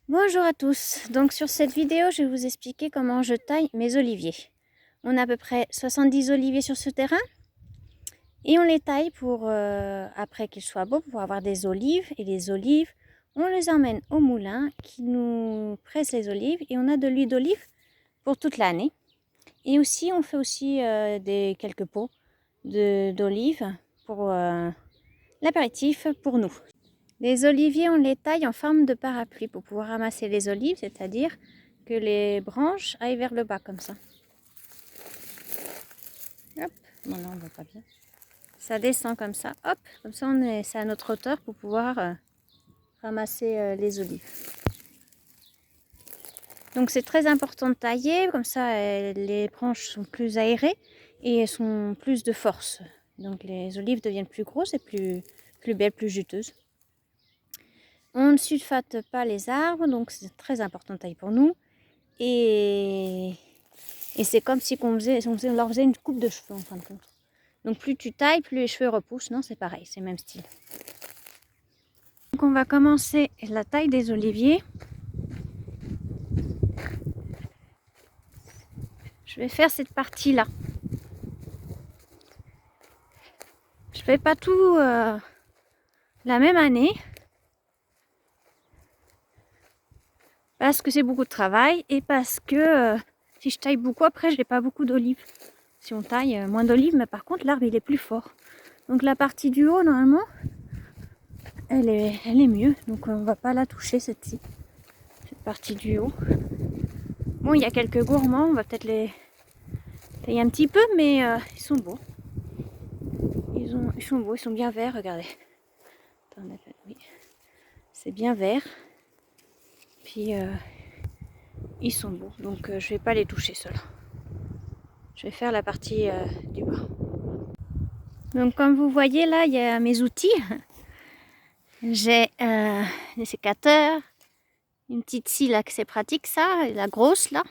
Bonjour à tous, donc sur cette vidéo je vais vous expliquer comment je taille mes oliviers. On a à peu près 70 oliviers sur ce terrain et on les taille pour, après qu'ils soient beaux, pour avoir des olives. Et les olives, on les emmène au moulin qui nous presse les olives et on a de l'huile d'olive pour toute l'année. Et aussi on fait aussi quelques pots d'olives pour l'apéritif pour nous. Les oliviers, on les taille en forme de parapluie pour pouvoir ramasser les olives, c'est-à-dire que les branches aillent vers le bas comme ça. Hop, bon là on voit pas bien. Ça descend comme ça, hop, comme ça c'est à notre hauteur pour pouvoir ramasser les olives. Donc c'est très important de tailler, comme ça les branches sont plus aérées et elles sont plus de force. Donc les olives deviennent plus grosses et plus belles, plus juteuses. On ne sulfate pas les arbres, donc c'est très important de tailler pour nous. Et c'est comme si on leur faisait une coupe de cheveux en fin de compte. Donc plus tu tailles, plus les cheveux repoussent. Non, c'est pareil, c'est le même style. Donc on va commencer la taille des oliviers. Je vais faire cette partie-là. Je fais pas tout la même année. Parce que c'est beaucoup de travail et parce que si je taille beaucoup, après je n'ai pas beaucoup d'olives. Si on taille moins d'olives, mais par contre l'arbre il est plus fort. Donc la partie du haut normalement, elle est mieux. Donc on va pas la toucher cette partie du haut. Bon, il y a quelques gourmands, on va peut-être les tailler un petit peu, mais ils sont beaux. Ils sont beaux, ils sont bien verts, regardez. Attendez, oui. C'est bien vert. Puis ils sont beaux, donc je vais pas les toucher ceux-là. Je vais faire la partie du bas. Donc comme vous voyez là, il y a mes outils. J'ai des sécateurs, une petite scie là que c'est pratique ça, la grosse là,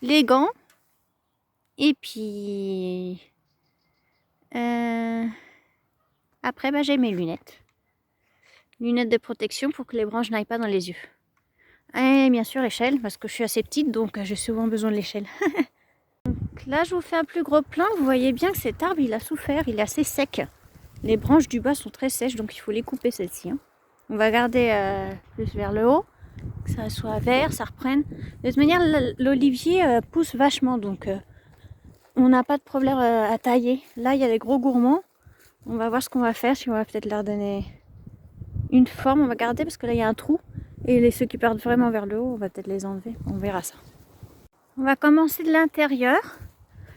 les gants, et puis après j'ai mes lunettes. Lunettes de protection pour que les branches n'aillent pas dans les yeux. Et bien sûr l'échelle, parce que je suis assez petite, donc j'ai souvent besoin de l'échelle. Là je vous fais un plus gros plan, vous voyez bien que cet arbre il a souffert, il est assez sec. Les branches du bas sont très sèches, donc il faut les couper celles-ci. Hein. On va garder plus vers le haut, que ça soit vert, ça reprenne. De toute manière l'olivier pousse vachement, donc on n'a pas de problème à tailler. Là il y a les gros gourmands, on va voir ce qu'on va faire, si on va peut-être leur donner une forme, on va garder parce que là il y a un trou. Et ceux qui partent vraiment vers le haut, on va peut-être les enlever, on verra ça. On va commencer de l'intérieur.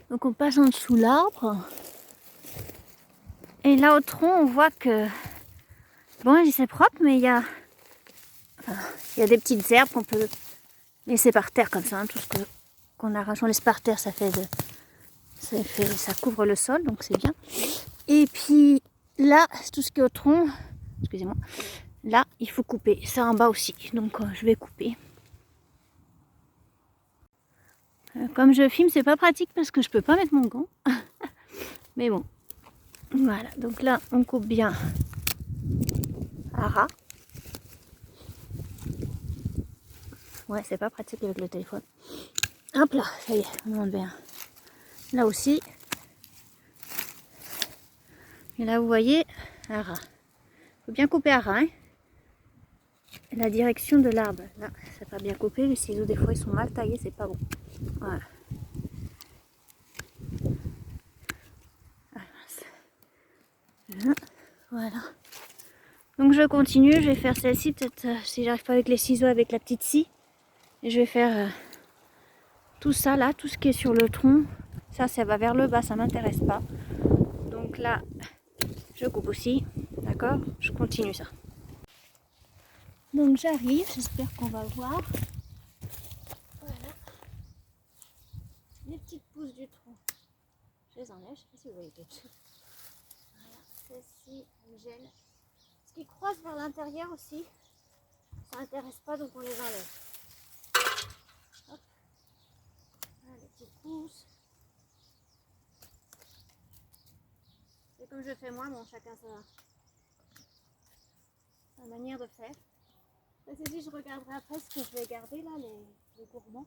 Donc on passe en dessous l'arbre. Et là au tronc, on voit que... Bon, c'est propre, mais il y a des petites herbes qu'on peut laisser par terre comme ça. Hein. Tout ce qu'on arrache, on laisse par terre, ça couvre le sol, donc c'est bien. Et puis là, tout ce qui est au tronc, excusez-moi, là, il faut couper. Ça en bas aussi, donc je vais couper. Comme je filme, c'est pas pratique parce que je peux pas mettre mon gant. Mais bon, voilà. Donc là, on coupe bien à ras. Ouais, c'est pas pratique avec le téléphone. Hop là, ça y est, on en bien. Là aussi. Et là, vous voyez, à ras. Faut bien couper à ras. Hein. La direction de l'arbre. Là, c'est pas bien coupé. Les ciseaux, des fois, ils sont mal taillés, c'est pas bon. Voilà. Voilà. Donc je continue, je vais faire celle-ci, peut-être si j'arrive pas avec les ciseaux, avec la petite scie. Et je vais faire tout ça là, tout ce qui est sur le tronc. Ça va vers le bas, ça m'intéresse pas. Donc là, je coupe aussi, d'accord? Je continue ça. Donc j'arrive, j'espère qu'on va voir. Voilà. Les petites pousses du tronc. Je les enlève, je sais pas si vous voyez quelque chose. Voilà, celle-ci, elle gêne. Ce qui croise vers l'intérieur aussi, ça n'intéresse pas, donc on les enlève. Hop. Voilà, les petites pousses. C'est comme je fais moi, bon, chacun sa manière de faire. Ceci, je regarderai après ce que je vais garder là, les gourmands.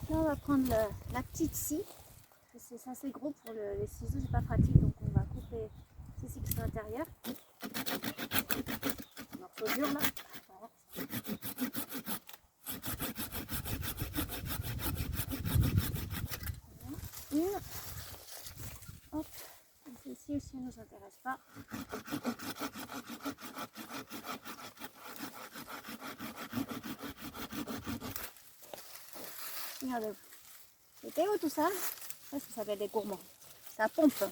Là, on va prendre la petite scie. C'est assez gros pour les ciseaux, c'est pas pratique, donc on va couper ceci qui est à l'intérieur. Un morceau dur là. Voilà. Une. Hop. Celle-ci aussi ne nous intéresse pas. Regardez-vous. C'était où tout ça? Ça s'appelle des gourmands. Ça pompe.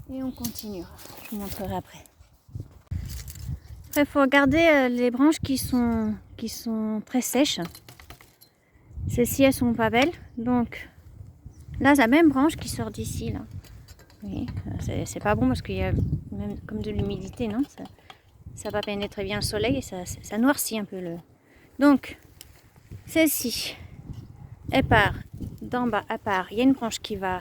Et on continuera. Je vous montrerai après. Après, il faut regarder les branches qui sont très sèches. Celles-ci, elles sont pas belles. Donc là, c'est la même branche qui sort d'ici. Là. Oui, c'est pas bon parce qu'il y a même comme de l'humidité, non? Ça va pénétrer bien le soleil et ça noircit un peu le. Donc, celle-ci, elle part d'en bas, elle part. Il y a une branche qui va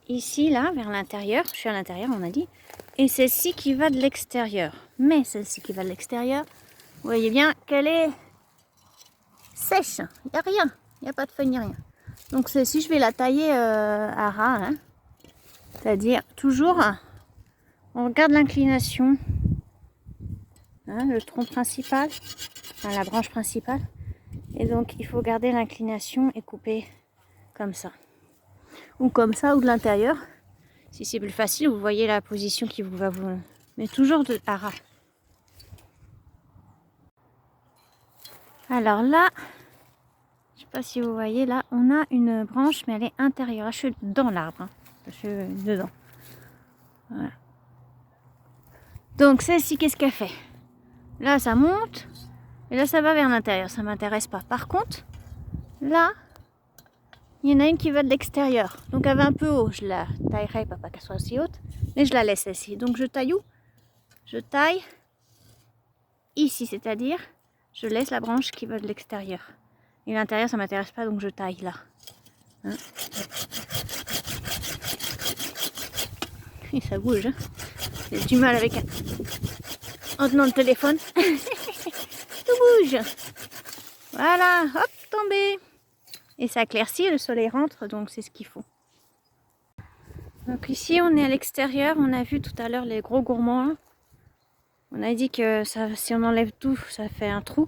ici, là, vers l'intérieur. Je suis à l'intérieur, on a dit. Et celle-ci qui va de l'extérieur. Mais celle-ci qui va de l'extérieur, vous voyez bien qu'elle est sèche. Il n'y a rien. Il n'y a pas de feuilles ni rien. Donc celle-ci, je vais la tailler à ras. Hein. C'est-à-dire, toujours, on regarde l'inclination. Hein, le tronc principal, enfin, la branche principale. Et donc, il faut garder l'inclination et couper comme ça. Ou comme ça, ou de l'intérieur. Si c'est plus facile, vous voyez la position qui va vous... Mais toujours à ras. Alors là, je ne sais pas si vous voyez, là, on a une branche, mais elle est intérieure. Là, je suis dans l'arbre. Hein. Je suis dedans. Voilà. Donc, celle-ci, qu'est-ce qu'elle fait? Là, ça monte. Et là, ça va vers l'intérieur. Ça ne m'intéresse pas. Par contre, là, il y en a une qui va de l'extérieur. Donc, elle va un peu haut. Je la taillerai, pas qu'elle soit aussi haute. Mais je la laisse celle-ci. Donc, je taille où? Je taille ici, c'est-à-dire, je laisse la branche qui va de l'extérieur. Et l'intérieur, ça ne m'intéresse pas, donc je taille là. Hein? Et ça bouge. Hein? J'ai du mal avec en tenant le téléphone. Tout bouge. Voilà, hop, tombé. Et ça éclaircit, le soleil rentre, donc c'est ce qu'il faut. Donc ici, on est à l'extérieur. On a vu tout à l'heure les gros gourmands. Hein. On a dit que ça, si on enlève tout, ça fait un trou.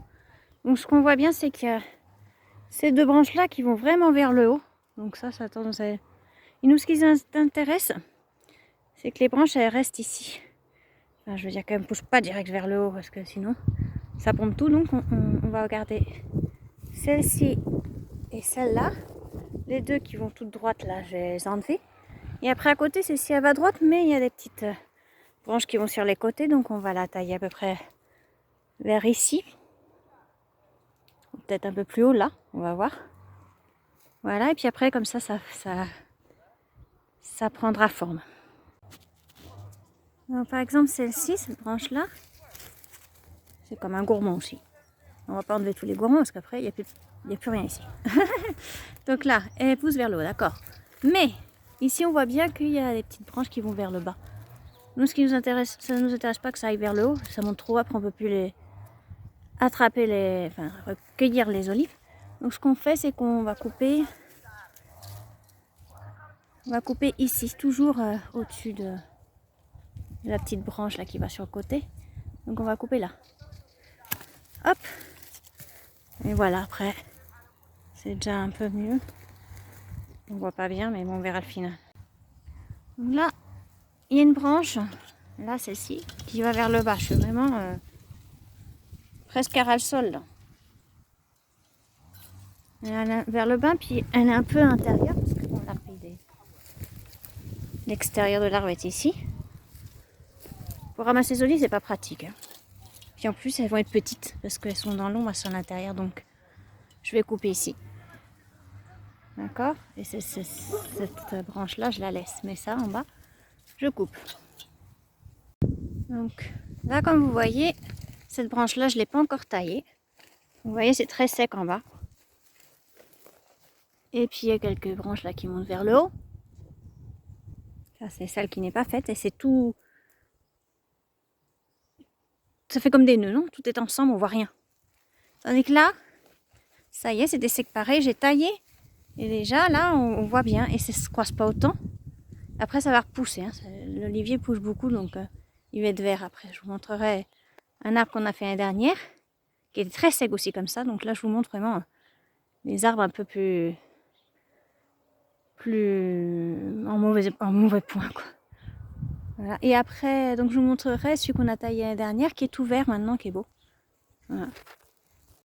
Donc ce qu'on voit bien, c'est qu'il y a ces deux branches-là qui vont vraiment vers le haut. Donc ça a tendance à... Et nous, ce qui nous intéresse, c'est que les branches, elles restent ici. Enfin, je veux dire qu'elles ne poussent pas direct vers le haut, parce que sinon, ça pompe tout. Donc on va regarder celle-ci et celle-là. Les deux qui vont toutes droites, là, je vais les enlever. Et après, à côté, celle-ci, elle va droite, mais il y a des petites branches qui vont sur les côtés. Donc on va la tailler à peu près vers ici. Peut-être un peu plus haut, là. On va voir. Voilà, et puis après, comme ça prendra forme. Donc, par exemple, celle-ci, cette branche-là, c'est comme un gourmand aussi. On va pas enlever tous les gourmands parce qu'après, il n'y a plus rien ici. Donc là, elle pousse vers le haut, d'accord. Mais, ici, on voit bien qu'il y a des petites branches qui vont vers le bas. Nous, ce qui nous intéresse, ça ne nous intéresse pas que ça aille vers le haut. Ça monte trop, après, on ne peut plus les attraper, enfin, recueillir les olives. Donc, ce qu'on fait, c'est qu'on va couper... On va couper ici, toujours au-dessus de la petite branche là qui va sur le côté. Donc on va couper là. Hop. Et voilà, après, c'est déjà un peu mieux. On voit pas bien, mais bon, on verra le final. Donc là, il y a une branche, là celle-ci, qui va vers le bas. Je suis vraiment presque à ras le sol là. Elle est vers le bas, puis elle est un peu à l'intérieur, parce que bon, l'arbre, l'extérieur de l'arbre est ici. Pour ramasser les olives, c'est pas pratique. Hein. Puis en plus, elles vont être petites parce qu'elles sont dans l'ombre, elles sont à l'intérieur. Donc, je vais couper ici. D'accord? Et cette branche-là, je la laisse. Mais ça, en bas, je coupe. Donc, là, comme vous voyez, Cette branche-là, je ne l'ai pas encore taillée. Vous voyez, c'est très sec en bas. Et puis, il y a quelques branches là qui montent vers le haut. Ça, c'est celle qui n'est pas faite. Et c'est tout... Ça fait comme des nœuds, non? Tout est ensemble, on voit rien. Tandis que là, ça y est, c'est des secs pareils. J'ai taillé. Et déjà, là, on voit bien. Et ça ne se croise pas autant. Après, ça va repousser. Hein. L'olivier pousse beaucoup, donc il va être vert après. Je vous montrerai un arbre qu'on a fait l'année dernière, qui était très sec aussi comme ça. Donc là, je vous montre vraiment les arbres un peu plus en mauvais point, quoi. Voilà. Et après, donc je vous montrerai celui qu'on a taillé l'année dernière, qui est tout vert maintenant, qui est beau. Voilà.